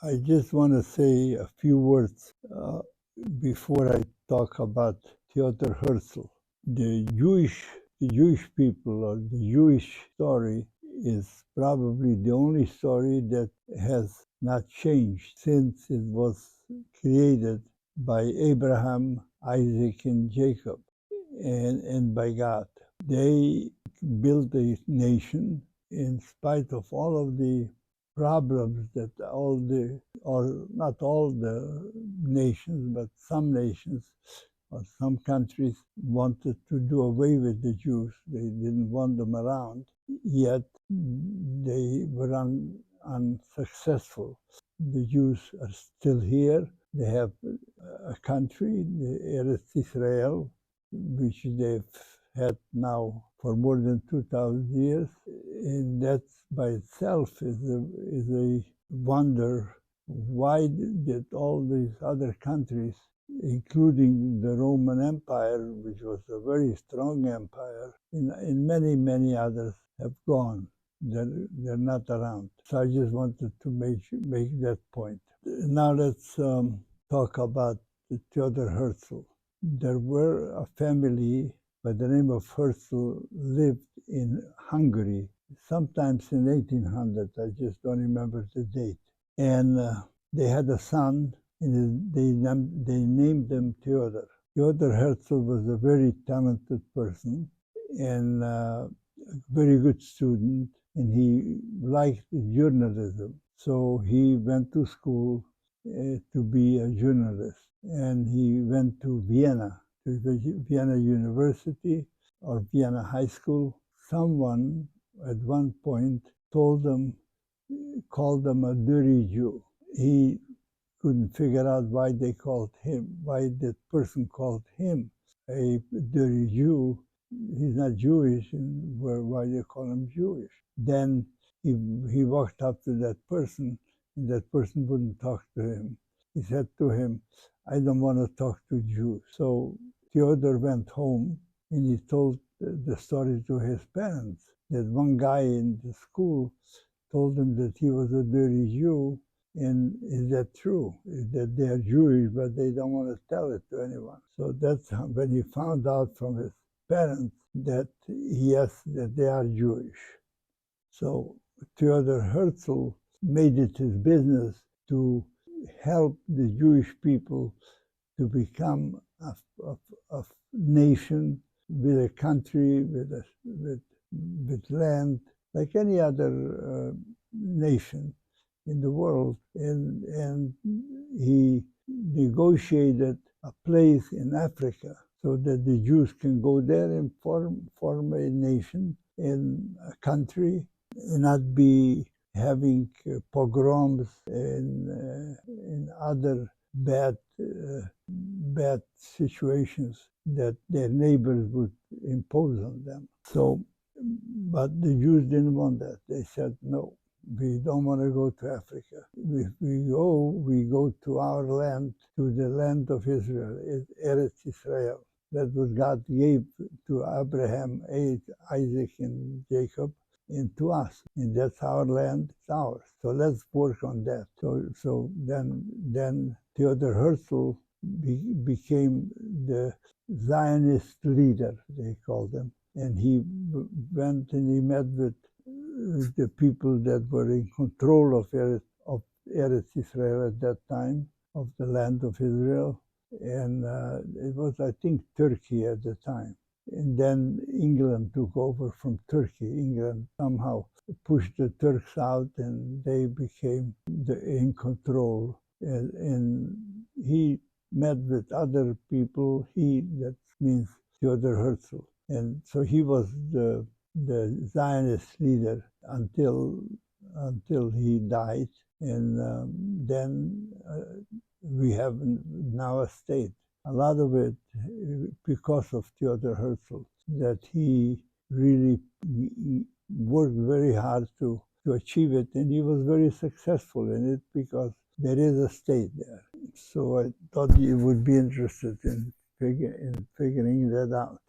I just want to say a few words before I talk about Theodor Herzl. The Jewish people or the Jewish story is probably the only story that has not changed since it was created by Abraham, Isaac, and Jacob, and by God. They built a nation in spite of all of the problems that or not all the nations, but some nations or some countries wanted to do away with the Jews. They didn't want them around, yet they were unsuccessful. The Jews are still here. They have a country, the Eretz Israel, which they've had now for more than 2,000 years, and that by itself is a wonder. Why did all these other countries, including the Roman Empire, which was a very strong empire, and many others have gone? They're not around. So I just wanted to make that point. Now let's talk about Theodor Herzl. There were a family by the name of Herzl lived in Hungary, sometimes in 1800. I just don't remember the date. And they had a son, and they named him Theodor. Theodor Herzl was a very talented person and a very good student, and he liked journalism. So he went to school to be a journalist, and he went to Vienna, to Vienna University or Vienna High School. Someone at one point called him a dirty Jew. He couldn't figure out why that person called him a dirty Jew. He's not Jewish, and why they call him Jewish? Then he walked up to that person, and that person wouldn't talk to him. He said to him, "I don't want to talk to Jews." So Theodor went home, and he told the story to his parents, that one guy in the school told him that he was a dirty Jew. And is that true? Is that they are Jewish, but they don't want to tell it to anyone? So that's when he found out from his parents that yes, that they are Jewish. So Theodor Herzl made it his business to help the Jewish people to become a nation with a country, with land, like any other nation in the world, and he negotiated a place in Africa so that the Jews can go there and form a nation in a country and not be having pogroms and other bad situations that their neighbors would impose on them. So, but the Jews didn't want that. They said, no, we don't want to go to Africa. If we go to our land, to the land of Israel, Eretz Israel. That what God gave to Abraham, Isaac, and Jacob, and to us. And that's our land, it's ours. So let's work on that. So then Theodor Herzl became the Zionist leader, they called him. And he went and he met with the people that were in control of Eretz Israel at that time, of the land of Israel. And it was, I think, Turkey at the time. And then England took over from Turkey. England somehow pushed the Turks out, and they became in control. And he met with other people. That means Theodor Herzl. And so he was the Zionist leader until he died. And then we have now a state. A lot of it because of Theodor Herzl, that he really worked very hard to achieve it, and he was very successful in it because there is a state there. So I thought you would be interested in figuring that out.